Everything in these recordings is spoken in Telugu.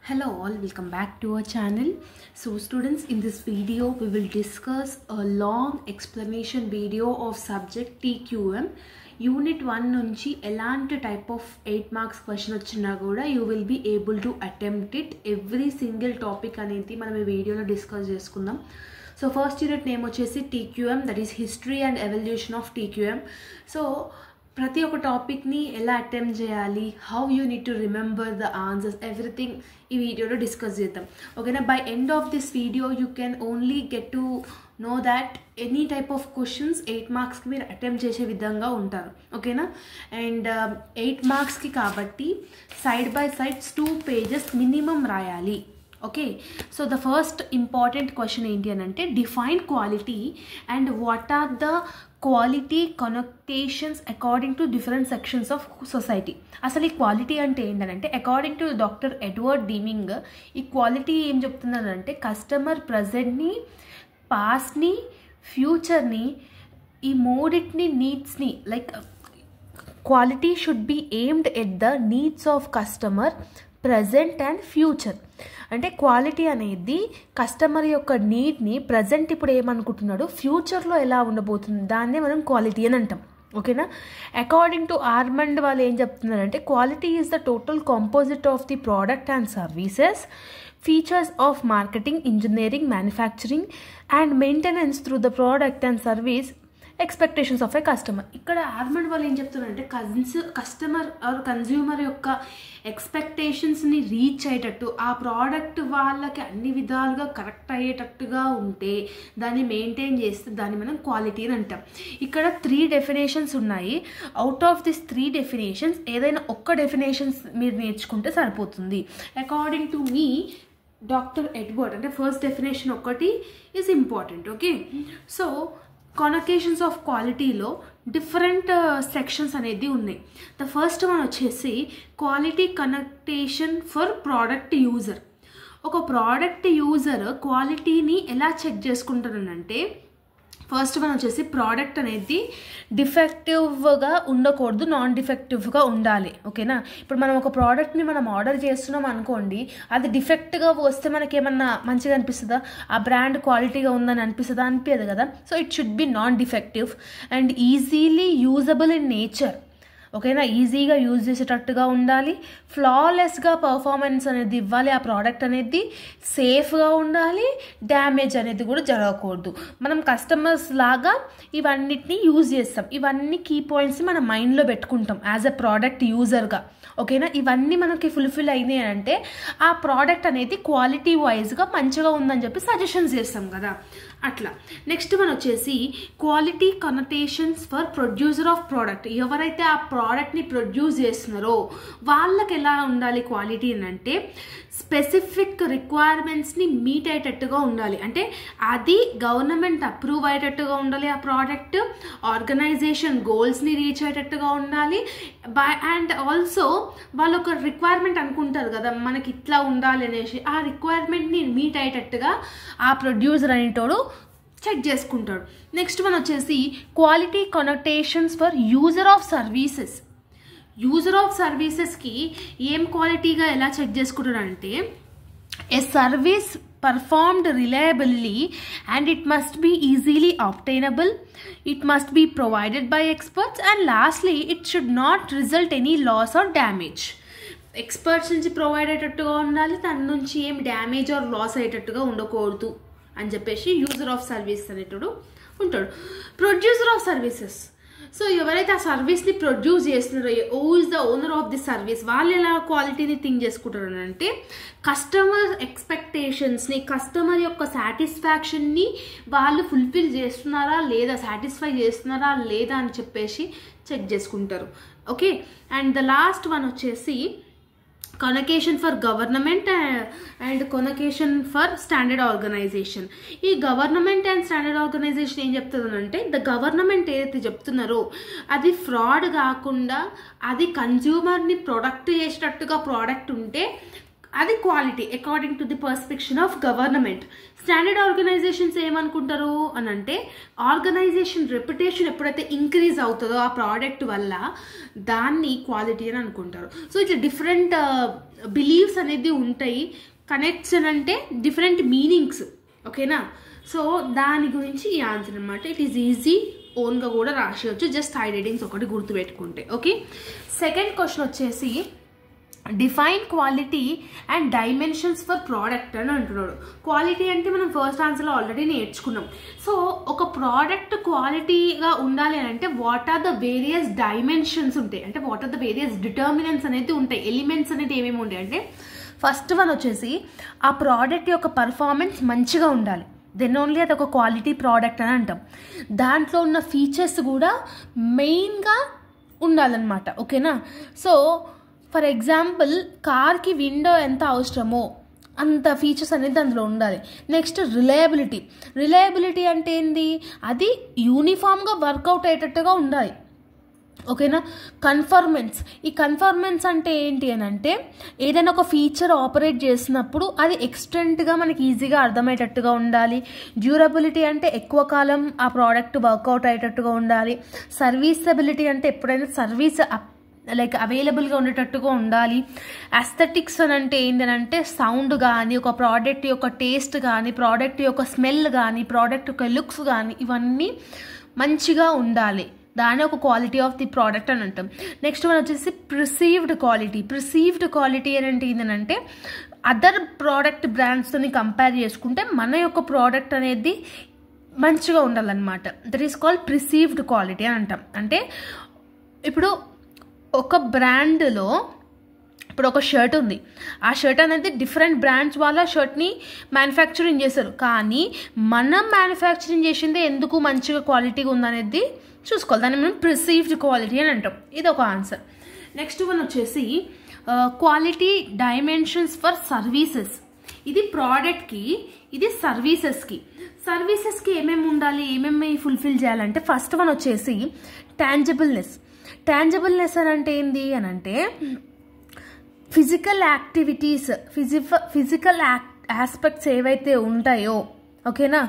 Hello all, welcome back to our channel. So students, in this video we will discuss a long explanation video of subject TQM. Unit 1 nunchi elanti type of 8 marks question vachina kuda you will be able to attempt it. Every single topic anedi manam ee video lo discuss cheskundam. So first unit name vachesi TQM, that is history and evolution of TQM. So ప్రతి ఒక్క టాపిక్ని ఎలా అటెంప్ట్ చేయాలి, how you need to remember the answers, everything ఈ వీడియోలో డిస్కస్ చేద్దాం. ఓకేనా? By end of this video you can only get to know that any type of questions 8 మార్క్స్కి మీరు అటెంప్ట్ చేసే విధంగా ఉంటారు. ఓకేనా? అండ్ 8 మార్క్స్కి కాబట్టి side by sides 2 pages minimum రాయాలి. Okay, so the first important question ఏంటి అని అంటే define quality and what are the quality connotations according to different sections of society. అసలు ఈ క్వాలిటీ అంటే ఏంటంటే according to doctor Edward Deming ఈ క్వాలిటీ ఏం చెప్తున్నానంటే కస్టమర్ ప్రజెంట్ని, పాస్ట్ని, ఫ్యూచర్ని, ఈ మూడిటిని నీడ్స్ని, like quality should be aimed at the needs of customer present and future. అంటే క్వాలిటీ అనేది కస్టమర్ యొక్క నీడ్ని ప్రజెంట్ ఇప్పుడు ఏమనుకుంటున్నాడు, ఫ్యూచర్లో ఎలా ఉండబోతుంది, దాన్నే మనం క్వాలిటీ అని అంటాం. ఓకేనా? అకార్డింగ్ టు ఆర్మండ్ వాళ్ళు ఏం చెప్తున్నారంటే quality is the total composite of the product and services, features of marketing, engineering, manufacturing and maintenance through the product and service expectations of A customer. ఇక్కడ ఆర్మండ్ వాళ్ళు ఏం చెప్తున్నారంటే కస్టమర్ ఆర్ కన్జ్యూమర్ యొక్క ఎక్స్పెక్టేషన్స్ని రీచ్ అయ్యేటట్టు, ఆ ప్రోడక్ట్ వాళ్ళకి అన్ని విధాలుగా కరెక్ట్ అయ్యేటట్టుగా ఉంటే దాన్ని మెయింటైన్ చేస్తే దాన్ని మనం క్వాలిటీ అని అంటాం. ఇక్కడ 3 డెఫినేషన్స్ ఉన్నాయి. అవుట్ ఆఫ్ దిస్ 3 డెఫినేషన్స్ ఏదైనా ఒక్క డెఫినేషన్స్ మీరు నేర్చుకుంటే సరిపోతుంది. అకార్డింగ్ టు మీ డాక్టర్ ఎడ్వర్డ్ అంటే ఫస్ట్ డెఫినేషన్ ఒకటి is important. Okay, so connotations of క్వాలిటీలో డిఫరెంట్ సెక్షన్స్ అనేది ఉన్నాయి. ద ఫస్ట్ వన్ వచ్చేసి quality connotation for product user. ఒక ప్రోడక్ట్ యూజర్ క్వాలిటీని ఎలా చెక్ చేసుకుంటారనంటే ఫస్ట్ వన్ వచ్చేసి ప్రోడక్ట్ అనేది డిఫెక్టివ్గా ఉండకూడదు, నాన్ డిఫెక్టివ్గా ఉండాలి. ఓకేనా? ఇప్పుడు మనం ఒక ప్రోడక్ట్ని మనం ఆర్డర్ చేస్తున్నాం అనుకోండి, అది డిఫెక్ట్గా వస్తే మనకి ఏమన్నా మంచిగా అనిపిస్తుందా, ఆ బ్రాండ్ క్వాలిటీగా ఉందని అనిపిస్తుందా? అనిపించదు కదా. So it should be non defective and easily usable in nature. ఓకేనా? ఈజీగా యూజ్ చేసేటట్టుగా ఉండాలి, ఫ్లాలెస్గా పర్ఫార్మెన్స్ అనేది ఇవ్వాలి, ఆ ప్రోడక్ట్ అనేది సేఫ్గా ఉండాలి, డ్యామేజ్ అనేది కూడా జరగకూడదు. మనం కస్టమర్స్ లాగా ఇవన్నిటిని యూజ్ చేస్తాం. ఇవన్నీ కీ పాయింట్స్ మనం మైండ్లో పెట్టుకుంటాం యాజ్ ఎ ప్రోడక్ట్ యూజర్గా. ఓకేనా? ఇవన్నీ మనకి ఫుల్ఫిల్ అయినాయి అంటే ఆ ప్రోడక్ట్ అనేది క్వాలిటీ వైజ్గా మంచిగా ఉందని చెప్పి సజెషన్స్ చేస్తాం కదా, అట్లా. నెక్స్ట్ వన్ వచ్చేసి quality connotations for producer of product. ఎవరైతే ఆ ప్రోడక్ట్ని ప్రొడ్యూస్ చేస్తున్నారో వాళ్ళకి ఎలా ఉండాలి క్వాలిటీ అని అంటే స్పెసిఫిక్ రిక్వైర్మెంట్స్ని మీట్ అయ్యేటట్టుగా ఉండాలి. అంటే అది గవర్నమెంట్ అప్రూవ్ అయ్యేటట్టుగా ఉండాలి, ఆ ప్రోడక్ట్ ఆర్గనైజేషన్ గోల్స్ని రీచ్ అయ్యేటట్టుగా ఉండాలి. అండ్ ఆల్సో వాళ్ళు ఒక రిక్వైర్మెంట్ అనుకుంటారు కదా మనకి ఇట్లా ఉండాలి అనేసి, ఆ రిక్వైర్మెంట్ని మీట్ అయ్యేటట్టుగా ఆ ప్రొడ్యూసర్ అనేటోడు చెక్ చేసుకుంటాడు. నెక్స్ట్ వన్ వచ్చేసి quality connotations for user of services. User of సర్వీసెస్కి ఏం క్వాలిటీగా ఎలా చెక్ చేసుకుంటాడంటే a service performed reliably and it must be easily obtainable, it must be provided by experts and lastly it should not result any loss or damage. Experts నుంచి ప్రొవైడ్ అయ్యేటట్టుగా ఉండాలి, తన నుంచి ఏం డ్యామేజ్ ఆర్ లాస్ అయ్యేటట్టుగా ఉండకూడదు అని చెప్పేసి యూజర్ ఆఫ్ సర్వీస్ అనేటోడు ఉంటాడు. ప్రొడ్యూసర్ ఆఫ్ సర్వీసెస్, సో ఎవరైతే ఆ సర్వీస్ని ప్రొడ్యూస్ చేస్తున్నారో who is the owner of the service, వాళ్ళు ఎలా క్వాలిటీని థింక్ చేసుకుంటారు అంటే కస్టమర్ ఎక్స్పెక్టేషన్స్ని, కస్టమర్ యొక్క సాటిస్ఫాక్షన్ని వాళ్ళు ఫుల్ఫిల్ చేస్తున్నారా లేదా, సాటిస్ఫై చేస్తున్నారా లేదా అని చెప్పేసి చెక్ చేసుకుంటారు. Okay, and the last one వచ్చేసి connotation for government and connotation for standard organization. ఈ గవర్నమెంట్ అండ్ స్టాండర్డ్ ఆర్గనైజేషన్ ఏం చెప్తుందంటే ద గవర్నమెంట్ ఏదైతే చెప్తున్నారో అది ఫ్రాడ్ కాకుండా అది కన్జ్యూమర్ని ప్రొడక్ట్ చేసేటట్టుగా ప్రోడక్ట్ ఉంటే అది quality according to the perception of government. Standard organisations ఏమనుకుంటారు అని అంటే, ఆర్గనైజేషన్ రెప్యుటేషన్ ఎప్పుడైతే ఇంక్రీజ్ అవుతుందో ఆ ప్రోడక్ట్ వల్ల దాన్ని క్వాలిటీ అని అనుకుంటారు. సో ఇట్లా డిఫరెంట్ బిలీవ్స్ అనేది ఉంటాయి. కనెక్షన్ అంటే డిఫరెంట్ మీనింగ్స్, ఓకేనా. సో దాని గురించి ఈ ఆన్సర్ అనమాట. ఇట్ ఈస్ ఈజీ, ఓన్గా కూడా రాసేయచ్చు, జస్ట్ సైడ్ హెడింగ్స్ ఒకటి గుర్తుపెట్టుకుంటే. ఓకే, సెకండ్ క్వశ్చన్ వచ్చేసి define quality and dimensions for product అని అంటున్నాడు. క్వాలిటీ అంటే మనం ఫస్ట్ ఆన్సర్లో ఆల్రెడీ నేర్చుకున్నాం. సో ఒక ప్రోడక్ట్ క్వాలిటీగా ఉండాలి అని అంటే what are the various dimensions ఉంటాయి, అంటే what are the various determinants అనేది ఉంటాయి, ఎలిమెంట్స్ అనేది ఏమేమి ఉంటాయి అంటే, ఫస్ట్ వన్ వచ్చేసి ఆ ప్రోడక్ట్ యొక్క పర్ఫార్మెన్స్ మంచిగా ఉండాలి, దెన్ ఓన్లీ అది ఒక క్వాలిటీ ప్రోడక్ట్ అని అంటాం. దాంట్లో ఉన్న ఫీచర్స్ కూడా మెయిన్గా ఉండాలన్నమాట, ఓకేనా. సో ఫర్ ఎగ్జాంపుల్ కార్కి విండో ఎంత అవసరమో అంత ఫీచర్స్ అనేది అందులో ఉండాలి. నెక్స్ట్ రిలయబిలిటీ అంటే ఏంది, అది యూనిఫామ్గా వర్కౌట్ అయ్యేటట్టుగా ఉండాలి, ఓకేనా. ఈ కన్ఫర్మెన్స్ అంటే ఏంటి అని అంటే, ఏదైనా ఒక ఫీచర్ ఆపరేట్ చేసినప్పుడు అది ఎక్స్టెంట్గా మనకి ఈజీగా అర్థమయ్యేటట్టుగా ఉండాలి. డ్యూరబిలిటీ అంటే ఎక్కువ కాలం ఆ ప్రోడక్ట్ వర్కౌట్ అయ్యేటట్టుగా ఉండాలి. సర్వీసబిలిటీ అంటే ఎప్పుడైనా సర్వీస్ లైక్ అవైలబుల్గా ఉండేటట్టుగా ఉండాలి. అస్థెటిక్స్ అని అంటే ఏంటంటే సౌండ్ కానీ, ఒక ప్రోడక్ట్ యొక్క టేస్ట్ కానీ, ప్రోడక్ట్ యొక్క స్మెల్ కానీ, ప్రోడక్ట్ యొక్క లుక్స్ కానీ, ఇవన్నీ మంచిగా ఉండాలి. దాని ఒక క్వాలిటీ ఆఫ్ ది ప్రోడక్ట్ అని అంటాం. నెక్స్ట్ వన్ వచ్చేసి ప్రిసీవ్డ్ క్వాలిటీ అని అంటే ఏంటంటే అదర్ ప్రోడక్ట్ బ్రాండ్స్తో కంపేర్ చేసుకుంటే మన యొక్క ప్రోడక్ట్ అనేది మంచిగా ఉండాలన్నమాట. దట్ ఈస్ కాల్డ్ ప్రిసీవ్డ్ క్వాలిటీ అని అంటాం. అంటే ఇప్పుడు ఒక బ్రాండ్లో ఇప్పుడు ఒక షర్ట్ ఉంది, ఆ షర్ట్ అనేది డిఫరెంట్ బ్రాండ్స్ వాళ్ళ షర్ట్ని మ్యానుఫ్యాక్చరింగ్ చేస్తారు, కానీ మనం మ్యానుఫ్యాక్చరింగ్ చేసిందే ఎందుకు మంచిగా క్వాలిటీగా ఉందనేది చూసుకోవాలి. దాన్ని మనం ప్రిసీవ్డ్ క్వాలిటీ అని అంటాం. ఇది ఒక ఆన్సర్. నెక్స్ట్ వన్ వచ్చేసి క్వాలిటీ డైమెన్షన్స్ ఫర్ సర్వీసెస్. ఇది ప్రోడక్ట్కి, ఇది సర్వీసెస్కి ఏమేమి ఉండాలి, ఏమేమి ఫుల్ఫిల్ చేయాలంటే, ఫస్ట్ వన్ వచ్చేసి టాంజిబుల్నెస్ అని అంటే ఏంది అని అంటే ఫిజికల్ యాక్టివిటీస్, ఫిజికల్ ఆస్పెక్ట్స్ ఏవైతే ఉంటాయో, ఓకేనా,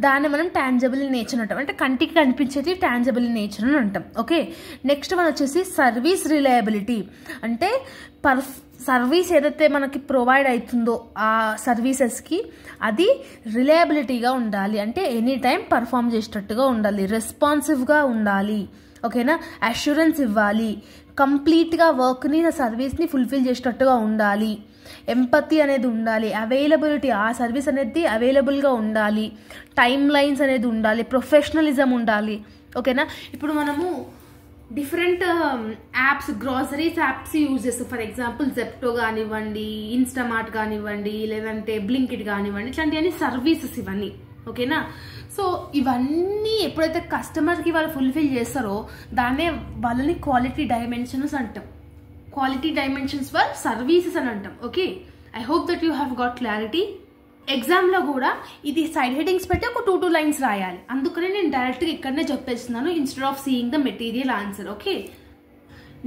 దాన్ని మనం టాంజిబుల్ నేచర్ అంటాం. అంటే కంటికి కనిపించేది టాంజిబుల్ నేచర్ అని అంటాం. ఓకే, నెక్స్ట్ వన్ వచ్చేసి సర్వీస్ రిలయబిలిటీ. అంటే సర్వీస్ ఏదైతే మనకి ప్రొవైడ్ అవుతుందో ఆ సర్వీసెస్కి అది రిలయబిలిటీగా ఉండాలి, అంటే ఎనీ టైం పర్ఫామ్ చేసేటట్టుగా ఉండాలి, రెస్పాన్సివ్గా ఉండాలి, ఓకేనా, అష్యూరెన్స్ ఇవ్వాలి, కంప్లీట్గా వర్క్ని, సర్వీస్ని ఫుల్ఫిల్ చేసేటట్టుగా ఉండాలి, ఎంపతి అనేది ఉండాలి, అవైలబిలిటీ, ఆ సర్వీస్ అనేది అవైలబుల్గా ఉండాలి, టైమ్ లైన్స్ అనేది ఉండాలి, ప్రొఫెషనలిజం ఉండాలి, ఓకేనా. ఇప్పుడు మనము different apps, groceries apps use చేస్తాం. ఫర్ ఎగ్జాంపుల్ జెప్టో కానివ్వండి, ఇన్స్టామార్ట్ కానివ్వండి, లేదంటే బ్లింకిట్ కానివ్వండి, ఇట్లాంటివన్నీ సర్వీసెస్ ఇవన్నీ, ఓకేనా. సో ఇవన్నీ ఎప్పుడైతే కస్టమర్కి వాళ్ళు ఫుల్ఫిల్ చేస్తారో దాన్నే వాళ్ళని క్వాలిటీ డైమెన్షన్స్ అంటాం, క్వాలిటీ డైమెన్షన్స్ ఫర్ సర్వీసెస్ అని అంటాం. Okay, I hope that you have got clarity. ఎగ్జామ్లో కూడా ఇది సైడ్ హెడింగ్స్ పెట్టి ఒక 2 లైన్స్ రాయాలి, అందుకనే నేను డైరెక్ట్గా ఇక్కడనే చెప్పేస్తున్నాను instead of seeing the material answer. Okay,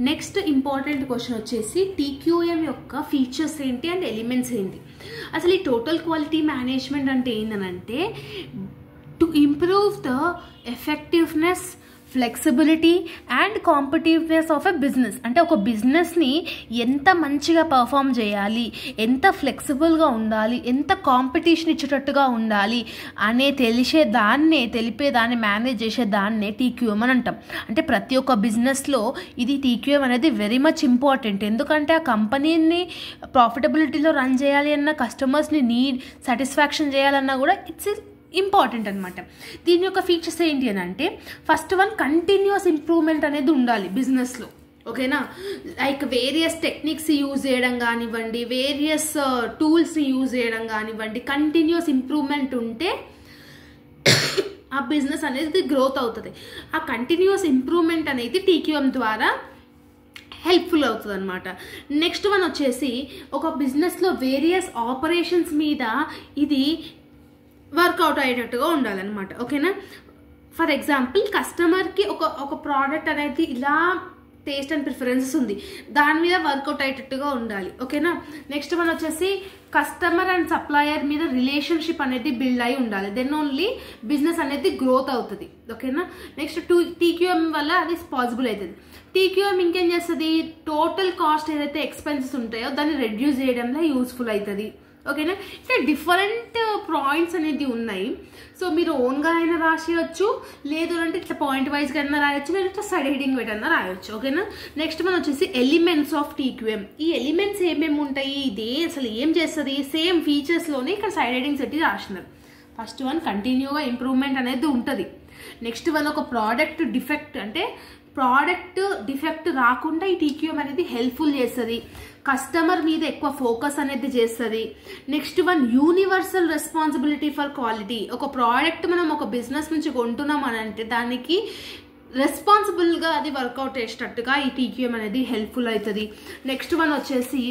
next important question వచ్చేసి TQM యొక్క ఫీచర్స్ ఏంటి అండ్ ఎలిమెంట్స్ ఏంటి. అసలు ఈ టోటల్ క్వాలిటీ మేనేజ్మెంట్ అంటే ఏంటంటే to improve the effectiveness, flexibility and competitiveness of a business. అంటే ఒక బిజినెస్ని ఎంత మంచిగా పర్ఫామ్ చేయాలి, ఎంత ఫ్లెక్సిబుల్గా ఉండాలి, ఎంత కాంపిటీషన్ ఇచ్చేటట్టుగా ఉండాలి అనే తెలిపేదాన్ని మేనేజ్ చేసేదాన్నే TQM అని అంటాం. అంటే ప్రతి ఒక్క బిజినెస్లో ఇది TQM అనేది వెరీ మచ్ ఇంపార్టెంట్. ఎందుకంటే ఆ కంపెనీని ప్రాఫిటబిలిటీలో రన్ చేయాలి అన్న, కస్టమర్స్ని నీడ్ సాటిస్ఫాక్షన్ చేయాలన్నా కూడా ఇట్స్ ఇంపార్టెంట్ అనమాట. దీని యొక్క ఫీచర్స్ ఏంటి అని అంటే, ఫస్ట్ వన్ కంటిన్యూస్ ఇంప్రూవ్మెంట్ అనేది ఉండాలి బిజినెస్లో, ఓకేనా. లైక్ వేరియస్ టెక్నిక్స్ యూజ్ చేయడం కానివ్వండి, వేరియస్ టూల్స్ని యూజ్ చేయడం కానివ్వండి, కంటిన్యూస్ ఇంప్రూవ్మెంట్ ఉంటే ఆ బిజినెస్ అనేది గ్రోత్ అవుతుంది. ఆ కంటిన్యూస్ ఇంప్రూవ్మెంట్ అనేది TQM ద్వారా హెల్ప్ఫుల్ అవుతుంది అనమాట. నెక్స్ట్ వన్ వచ్చేసి ఒక బిజినెస్లో వేరియస్ ఆపరేషన్స్ మీద ఇది వర్కౌట్ అయ్యేటట్టుగా ఉండాలన్నమాట, ఓకేనా. ఫర్ ఎగ్జాంపుల్ కస్టమర్కి ఒక ప్రోడక్ట్ అనేది ఇలా టేస్ట్ అండ్ ప్రిఫరెన్సెస్ ఉంది, దాని మీద వర్కౌట్ అయ్యేటట్టుగా ఉండాలి. ఓకేనా. నెక్స్ట్ వన్ వచ్చేసి కస్టమర్ అండ్ సప్లయర్ మీద రిలేషన్షిప్ అనేది బిల్డ్ అయి ఉండాలి. దెన్ ఓన్లీ బిజినెస్ అనేది గ్రోత్ అవుతుంది. ఓకేనా. నెక్స్ట్ TQM వల్ల అది పాసిబుల్ అవుతుంది. TQM ఇంకేం చేస్తుంది, టోటల్ కాస్ట్ ఏదైతే ఎక్స్పెన్సెస్ ఉంటాయో దాన్ని రెడ్యూస్ చేయడంలో యూస్ఫుల్ అవుతుంది. ఓకేనా. ఇట్లా డిఫరెంట్ పాయింట్స్ అనేది ఉన్నాయి. సో మీరు ఓన్గా అయినా రాసేయచ్చు, లేదు అంటే ఇట్లా పాయింట్ వైజ్గా అయినా రాయొచ్చు, లేదా ఇట్లా సైడ్ హెడింగ్ పెట్టన్నా రాయొచ్చు. ఓకేనా. నెక్స్ట్ మనం వచ్చేసి ఎలిమెంట్స్ ఆఫ్ TQM. ఈ ఎలిమెంట్స్ ఏమేమి ఉంటాయి, ఇదే అసలు ఏం చేస్తుంది, సేమ్ ఫీచర్స్లోనే ఇక్కడ సైడ్ హెడింగ్స్ పెట్టి రాసినారు. ఫస్ట్ వన్ కంటిన్యూగా ఇంప్రూవ్మెంట్ అనేది ఉంటుంది. నెక్స్ట్ వన్ ఒక ప్రోడక్ట్ డిఫెక్ట్ అంటే ప్రోడక్ట్ డిఫెక్ట్ రాకుండా ఈ TQM అనేది హెల్ప్ఫుల్ చేస్తుంది. కస్టమర్ మీద ఎక్కువ ఫోకస్ అనేది చేస్తుంది. Next one universal responsibility for quality. ఒక ప్రోడక్ట్ మనం ఒక బిజినెస్ నుంచి కొంటున్నాం అని అంటే దానికి రెస్పాన్సిబుల్గా అది వర్కౌట్ చేసేటట్టుగా ఈ TQM అనేది హెల్ప్ఫుల్ అవుతుంది. నెక్స్ట్ వన్ వచ్చేసి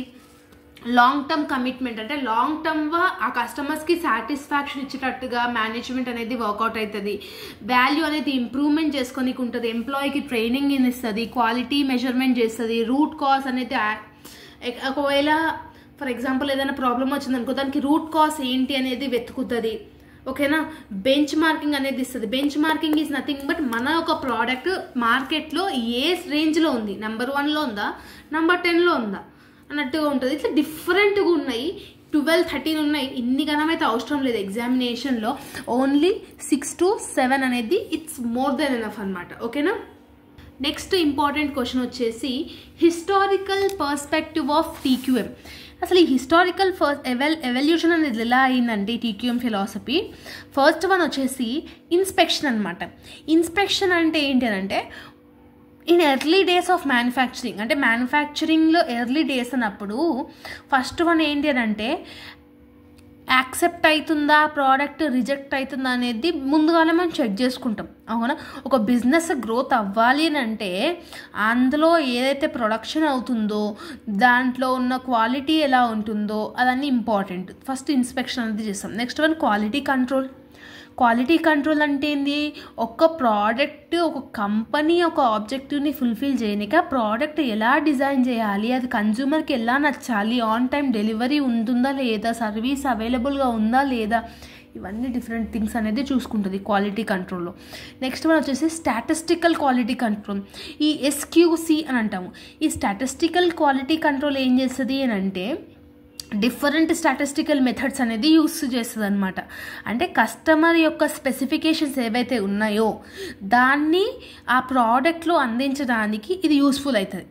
లాంగ్ టర్మ్ కమిట్మెంట్. అంటే లాంగ్ టర్మ్గా ఆ కస్టమర్స్కి సాటిస్ఫాక్షన్ ఇచ్చేటట్టుగా మేనేజ్మెంట్ అనేది వర్కౌట్ అవుతుంది. వాల్యూ అనేది ఇంప్రూవ్మెంట్ చేసుకోనికి ఉంటుంది. ఎంప్లాయీకి ట్రైనింగ్ ఇస్తుంది, క్వాలిటీ మెజర్మెంట్ చేస్తుంది, రూట్ కాజ్ అనేది ఒకవేళ ఫర్ ఎగ్జాంపుల్ ఏదైనా ప్రాబ్లం వచ్చిందనుకో దానికి రూట్ కాజ్ ఏంటి అనేది వెతుకుతుంది. ఓకేనా. బెంచ్ మార్కింగ్ అనేది ఇస్తుంది. Bench marking is nothing but మన ఒక ప్రోడక్ట్ మార్కెట్లో ఏ రేంజ్లో ఉంది, నెంబర్ 1లో ఉందా, నెంబర్ 10లో ఉందా అన్నట్టుగా ఉంటుంది. ఇట్లా డిఫరెంట్గా ఉన్నాయి. 12, 13 ఉన్నాయి. ఇన్ని గణమైతే అవసరం లేదు ఎగ్జామినేషన్లో. ఓన్లీ 6 to 7 అనేది ఇట్స్ మోర్ దెన్ ఎనఫ్ అనమాట. ఓకేనా. నెక్స్ట్ ఇంపార్టెంట్ క్వశ్చన్ వచ్చేసి హిస్టారికల్ పర్స్పెక్టివ్ ఆఫ్ TQM. అసలు ఈ హిస్టారికల్ ఎవల్యూషన్ అనేది ఎలా అయిందంటే TQM ఫిలాసఫీ. ఫస్ట్ వన్ వచ్చేసి ఇన్స్పెక్షన్ అనమాట. ఇన్స్పెక్షన్ అంటే ఏంటి అని అంటే in early days of manufacturing, అంటే మ్యానుఫ్యాక్చరింగ్లో ఎర్లీ డేస్ అన్నప్పుడు ఫస్ట్ వన్ ఏంటి అని అంటే యాక్సెప్ట్ అవుతుందా ప్రోడక్ట్, రిజెక్ట్ అవుతుందా అనేది ముందుగానే మనం చెక్ చేసుకుంటాం. అవునా. ఒక బిజినెస్ గ్రోత్ అవ్వాలి అని అంటే అందులో ఏదైతే ప్రొడక్షన్ అవుతుందో దాంట్లో ఉన్న క్వాలిటీ ఎలా ఉంటుందో అదన్నీ ఇంపార్టెంట్. ఫస్ట్ ఇన్స్పెక్షన్ అనేది చేస్తాం. Next one quality control. Quality control అంటే ఏంది, ఒక ప్రోడక్ట్ ఒక కంపెనీ ఒక ఆబ్జెక్టివ్ని ఫుల్ఫిల్ చేయనిక ప్రోడక్ట్ ఎలా డిజైన్ చేయాలి, అది కన్జ్యూమర్కి ఎలా నచ్చాలి, ఆన్ టైం డెలివరీ ఉంటుందా లేదా, సర్వీస్ అవైలబుల్గా ఉందా లేదా, ఇవన్నీ డిఫరెంట్ థింగ్స్ అనేది చూసుకుంటుంది క్వాలిటీ కంట్రోల్లో. నెక్స్ట్ వన్ వచ్చేసి స్టాటిస్టికల్ క్వాలిటీ కంట్రోల్. ఈ SQC అని అంటాము. ఈ స్టాటిస్టికల్ క్వాలిటీ కంట్రోల్ ఏం చేస్తుంది అని అంటే డిఫరెంట్ స్టాటిస్టికల్ మెథడ్స్ అనేది యూస్ చేస్తుంది అనమాట. అంటే కస్టమర్ యొక్క స్పెసిఫికేషన్స్ ఏవైతే ఉన్నాయో దాన్ని ఆ ప్రోడక్ట్లో అందించడానికి ఇది యూస్ఫుల్ అవుతుంది.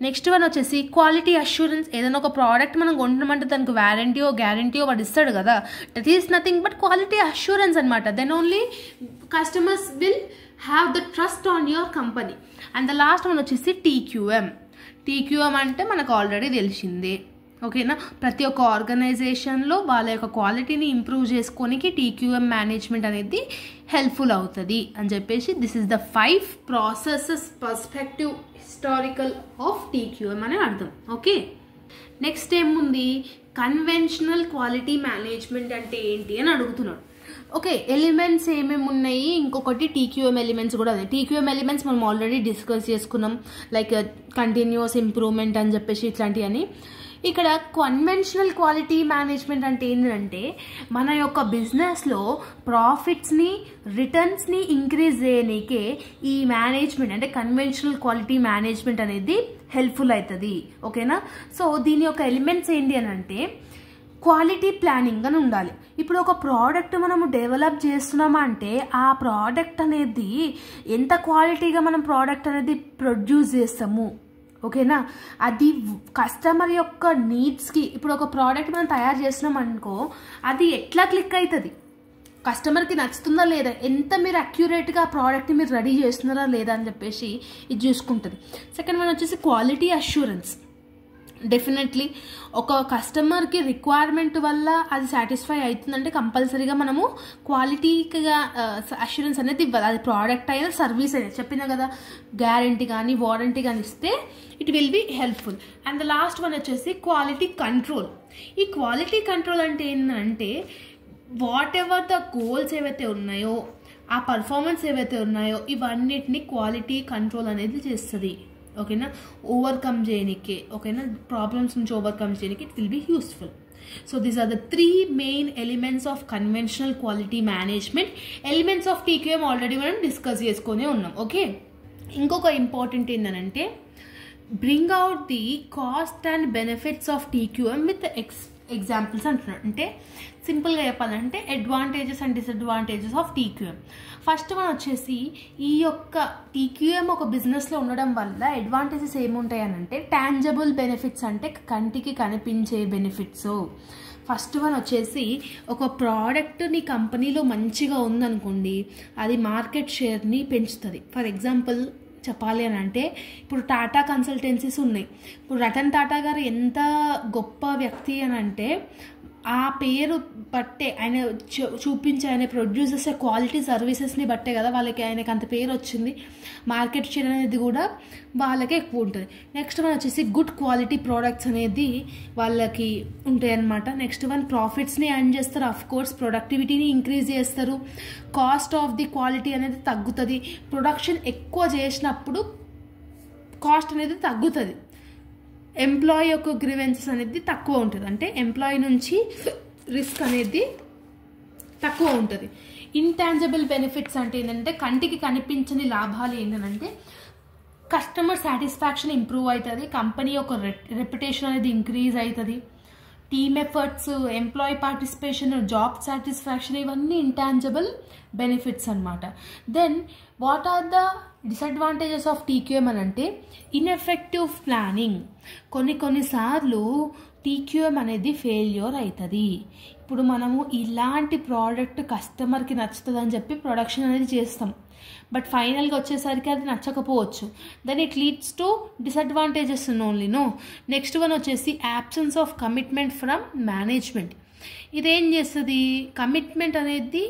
నెక్స్ట్ వన్ వచ్చేసి క్వాలిటీ అష్యూరెన్స్. ఏదైనా ఒక ప్రోడక్ట్ మనం కొంటున్నామంటే దానికి వారంటీయో గ్యారంటీయో వాడు ఇస్తాడు కదా, that is nothing but quality assurance అనమాట. Then only customers will have the trust on your company. And the last one వచ్చేసి TQM. TQM అంటే మనకు ఆల్రెడీ తెలిసిందే. ఓకేనా. ప్రతి ఒక్క ఆర్గనైజేషన్లో వాళ్ళ యొక్క క్వాలిటీని ఇంప్రూవ్ చేసుకోనికి TQM మేనేజ్మెంట్ అనేది హెల్ప్ఫుల్ అవుతుంది అని చెప్పేసి this is the 5 processes perspective historical of TQM అని అర్థం. ఓకే. నెక్స్ట్ ఏముంది, కన్వెన్షనల్ క్వాలిటీ మేనేజ్మెంట్ అంటే ఏంటి అని అడుగుతున్నాడు. ఓకే. ఎలిమెంట్స్ ఏమేమి ఉన్నాయి, ఇంకొకటి TQM ఎలిమెంట్స్ కూడా ఉన్నాయి. TQM ఎలిమెంట్స్ మనం ఆల్రెడీ డిస్కస్ చేసుకున్నాం, లైక్ కంటిన్యూస్ ఇంప్రూవ్మెంట్ అని చెప్పేసి ఇట్లాంటివని. ఇక్కడ కన్వెన్షనల్ క్వాలిటీ మేనేజ్మెంట్ అంటే ఏంటంటే మన యొక్క బిజినెస్లో ప్రాఫిట్స్ని రిటర్న్స్ని ఇంక్రీజ్ చేయడానికే ఈ మేనేజ్మెంట్ అంటే కన్వెన్షనల్ క్వాలిటీ మేనేజ్మెంట్ అనేది హెల్ప్ఫుల్ అవుతుంది. ఓకేనా. సో దీని యొక్క ఎలిమెంట్స్ ఏంటి అని అంటే క్వాలిటీ ప్లానింగ్ అని ఉండాలి. ఇప్పుడు ఒక ప్రోడక్ట్ మనము డెవలప్ చేస్తున్నామా అంటే ఆ ప్రోడక్ట్ అనేది ఎంత క్వాలిటీగా మనం ప్రోడక్ట్ అనేది ప్రొడ్యూస్ చేస్తాము. ఓకేనా. అది కస్టమర్ యొక్క నీడ్స్కి, ఇప్పుడు ఒక ప్రోడక్ట్ మనం తయారు చేస్తున్నాం అనుకో అది ఎట్లా క్లిక్ అవుతుంది, కస్టమర్కి నచ్చుతుందా లేదా, ఎంత మీరు అక్యురేట్గా ఆ ప్రోడక్ట్ని మీరు రెడీ చేస్తున్నారా లేదా అని చెప్పేసి ఇది చూసుకుంటుంది. సెకండ్ వన్ వచ్చేసి క్వాలిటీ అష్యూరెన్స్. డెఫినెట్లీ ఒక కస్టమర్కి రిక్వైర్మెంట్ వల్ల అది సాటిస్ఫై అవుతుందంటే కంపల్సరీగా మనము క్వాలిటీగా అష్యూరెన్స్ అనేది ఇవ్వాలి. అది ప్రోడక్ట్ అయినా సర్వీస్ అయినా చెప్పినా కదా, గ్యారంటీ కానీ వారంటీ కానీ ఇస్తే it will be helpful. And the last one వచ్చేసి క్వాలిటీ కంట్రోల్. ఈ క్వాలిటీ కంట్రోల్ అంటే ఏంటంటే వాట్ ఎవర్ ద గోల్స్ ఏవైతే ఉన్నాయో ఆ పర్ఫార్మెన్స్ ఏవైతే ఉన్నాయో ఇవన్నిటిని క్వాలిటీ కంట్రోల్ అనేది చేస్తుంది. ఓకేనా, ఓవర్కమ్ చేయడానికి, ఓకేనా, ప్రాబ్లమ్స్ నుంచి ఓవర్కమ్ చేయడానికి it will be useful. So these are the three main elements of conventional quality management. Elements of TQM already మనం డిస్కస్ చేసుకొని ఉన్నాం. ఓకే, ఇంకొక ఇంపార్టెంట్ ఏంటంటే bring out the cost and benefits of TQM with examples అంటున్నాడు. అంటే సింపుల్గా చెప్పాలంటే advantages and disadvantages of TQM. First one వచ్చేసి ఈ యొక్క TQM ఒక బిజినెస్లో ఉండడం వల్ల అడ్వాంటేజెస్ ఏముంటాయి అని అంటే టాంజబుల్ బెనిఫిట్స్, అంటే కంటికి కనిపించే బెనిఫిట్స్. ఫస్ట్ వన్ వచ్చేసి ఒక ప్రోడక్ట్ నీ కంపెనీలో మంచిగా ఉందనుకోండి, అది మార్కెట్ షేర్ని పెంచుతుంది. ఫర్ ఎగ్జాంపుల్ చెప్పాలి అని అంటే ఇప్పుడు టాటా కన్సల్టెన్సీస్ ఉన్నాయి. ఇప్పుడు రతన్ టాటా గారు ఎంత గొప్ప వ్యక్తి అని అంటే ఆ పేరు బట్టే, ఆయన చూపించే ఆయన ప్రొడ్యూస్ చేసే క్వాలిటీ సర్వీసెస్ని బట్టే కదా ఆయనకి అంత పేరు వచ్చింది. మార్కెట్ షేర్ అనేది కూడా వాళ్ళకే ఎక్కువ ఉంటుంది. నెక్స్ట్ వన్ వచ్చేసి గుడ్ క్వాలిటీ ప్రోడక్ట్స్ అనేది వాళ్ళకి ఉంటాయి అన్నమాట. నెక్స్ట్ వన్ ప్రాఫిట్స్ని ఎర్న్ చేస్తారు, అఫ్ కోర్స్ ప్రొడక్టివిటీని ఇంక్రీజ్ చేస్తారు, కాస్ట్ ఆఫ్ ది క్వాలిటీ అనేది తగ్గుతుంది. ప్రొడక్షన్ ఎక్కువ చేసినప్పుడు కాస్ట్ అనేది తగ్గుతుంది. ఎంప్లాయీ యొక్క గ్రీవెన్సెస్ అనేది తక్కువ ఉంటుంది, అంటే ఎంప్లాయీ నుంచి రిస్క్ అనేది తక్కువ ఉంటుంది. ఇంటాంజిబుల్ బెనిఫిట్స్ అంటే ఏంటంటే కంటికి కనిపించని లాభాలు ఏంటంటే కస్టమర్ సాటిస్ఫాక్షన్ ఇంప్రూవ్ అవుతుంది, కంపెనీ యొక్క రెప్యుటేషన్ అనేది ఇంక్రీజ్ అవుతుంది, team efforts, employee participation, job satisfaction, ఇవన్నీ ఇంటాంజిబుల్ బెనిఫిట్స్ అనమాట. Then what are the disadvantages of TQM అని అంటే ఇన్ఎఫెక్టివ్ ప్లానింగ్. కొన్నిసార్లు TQM అనేది ఫెయిల్యూర్ అవుతుంది. ఇప్పుడు మనము ఇలాంటి ప్రోడక్ట్ కస్టమర్కి నచ్చుతుంది అని చెప్పి ప్రొడక్షన్ అనేది చేస్తాం, బట్ ఫైనల్గా వచ్చేసరికి అది నచ్చకపోవచ్చు. Then it leads to disadvantages only. Next one వచ్చేసి absence of commitment from management. ఇదేం చేస్తుంది, కమిట్మెంట్ అనేది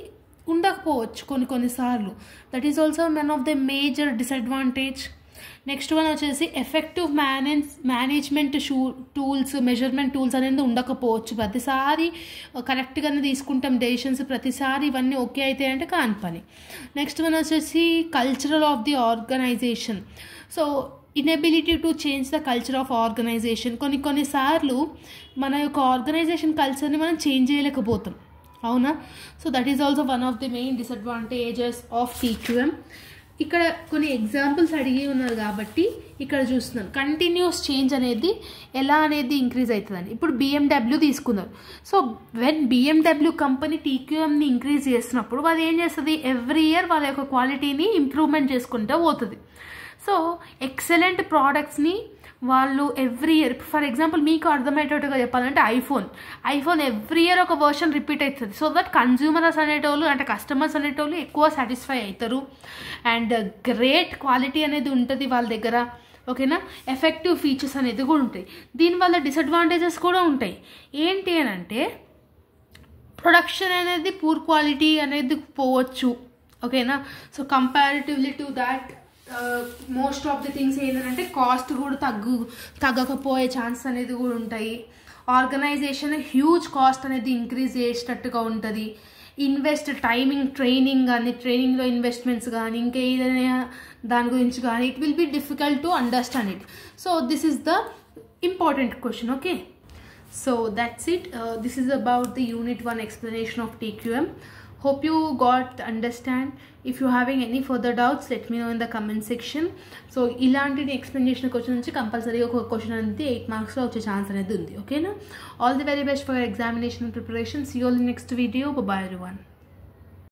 ఉండకపోవచ్చు కొన్నిసార్లు. That is also one of the major disadvantage. Next one వచ్చేసి effective management tools, measurement tools అనేది ఉండకపోవచ్చు. ప్రతిసారి కరెక్ట్గానే తీసుకుంటాం డెసిషన్స్, ప్రతిసారి ఇవన్నీ ఓకే అయితే అంటే కాని పని. నెక్స్ట్ వన్ వచ్చేసి cultural of the organisation. So inability to change the culture of organisation. కొన్నిసార్లు మన యొక్క ఆర్గనైజేషన్ కల్చర్ని మనం చేంజ్ చేయలేకపోతాం, అవునా. So that is also one of the main disadvantages of TQM. ఇక్కడ కొన్ని ఎగ్జాంపుల్స్ అడిగి ఉన్నారు కాబట్టి ఇక్కడ చూస్తున్నాను కంటిన్యూస్ చేంజ్ అనేది ఎలా అనేది ఇంక్రీజ్ అవుతుందని. ఇప్పుడు BMW తీసుకున్నారు. సో వెన్ BMW కంపెనీ TQMని ఇంక్రీజ్ చేసినప్పుడు వాళ్ళు ఏం చేస్తుంది, ఎవ్రీ ఇయర్ వాళ్ళ యొక్క క్వాలిటీని ఇంప్రూవ్మెంట్ చేసుకుంటూ పోతుంది. సో ఎక్సలెంట్ ప్రోడక్ట్స్ని వాళ్ళు ఎవ్రీ ఇయర్, ఫర్ ఎగ్జాంపుల్ మీకు అర్థమయ్యేటట్టుగా చెప్పాలంటే ఐఫోన్ ఎవ్రీ ఇయర్ ఒక వర్షన్ రిపీట్ అవుతుంది. సో దట్ కన్జ్యూమర్స్ అనేటోళ్ళు, అంటే కస్టమర్స్ అనేటోళ్ళు ఎక్కువ సాటిస్ఫై అవుతారు అండ్ గ్రేట్ క్వాలిటీ అనేది ఉంటుంది వాళ్ళ దగ్గర, ఓకేనా. ఎఫెక్టివ్ ఫీచర్స్ అనేది కూడా ఉంటాయి. దీనివల్ల డిసడ్వాంటేజెస్ కూడా ఉంటాయి. ఏంటి అని అంటే ప్రొడక్షన్ అనేది పూర్ క్వాలిటీ అనేది పోవచ్చు, ఓకేనా. So comparatively to that most of the things ఏంటంటే కాస్ట్ కూడా తగ్గకపోయే ఛాన్స్ అనేది కూడా ఉంటాయి. ఆర్గనైజేషన్ హ్యూజ్ కాస్ట్ అనేది ఇంక్రీజ్ చేసేటట్టుగా ఉంటుంది. ట్రైనింగ్ కానీ, ట్రైనింగ్లో ఇన్వెస్ట్మెంట్స్ కానీ, ఇంకా ఏదైనా దాని గురించి కానీ it will be difficult to understand it. So this is the important question. Okay, so that's it. This is about the Unit 1 explanation of TQM. Hope you got understand. If you having any further doubts, let me know in the comment section. So ఇలాంటి ఎక్స్ప్లెనేషన్ క్వశ్చన్ నుంచి కంపల్సరీగా ఒక క్వశ్చన్ అనేది 8 మార్క్స్లో వచ్చే ఛాన్స్ అనేది ఉంది, ఓకేనా. All the very best for examination preparation. See you all in next video. Bye bye everyone.